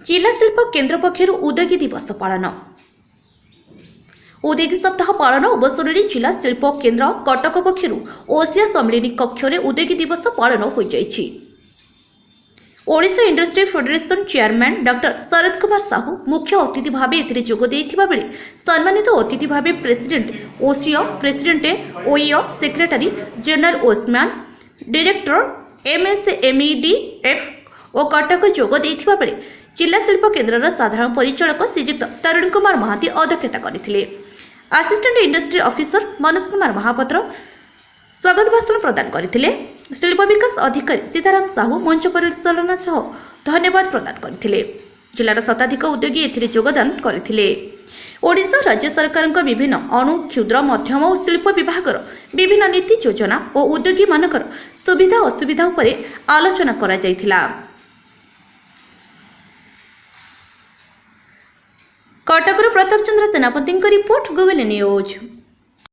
जिला शिल्प केन्द्र पक्षर उद्योगी दिवस पालन। उद्योगी सप्ताह पालन अवसर में जिला शिल्प केन्द्र कटक पक्षर ओसिया सम्मिलनी कक्ष उद्योगी दिवस पालन हो जाइछि। Odisha industry federation chairman doctor Sharad Kumar Sahu मुख्य अतिथि भाव जोग देथिबा बेले सम्मानित अतिथि भाव प्रेसिडेंट ओसियो, प्रेसिडेंट ओईओ, सेक्रेटरी जनरल ओस्मान, डायरेक्टर एमएसएमईडीएफ और कटक जोग देथिबा बेले जिला शिल्प केन्द्र साधारण परिचालक श्रीजुक्त तरुण कुमार महांती अध्यक्षता करथिले। Assistant industry officer Manoj Kumar Mahapatra स्वागत भाषण प्रदान करथिले। शिल्प विकास अधिकारी सीताराम साहू मंच परिचालना सह धन्यवाद प्रदान करथिले। जिलार शताधिक उद्योगी एथिरे योगदान करथिले। ओडिशा राज्य सरकार विभिन्न अणु, क्षुद्र, मध्यम और शिल्प विभागर विभिन्न नीति योजना और उद्योगी मानकर सुविधा असुविधा उपरे आलोचना करा जायथिला। कटक प्रताप चंद्र सेनापति रिपोर्ट, गुगल न्यूज।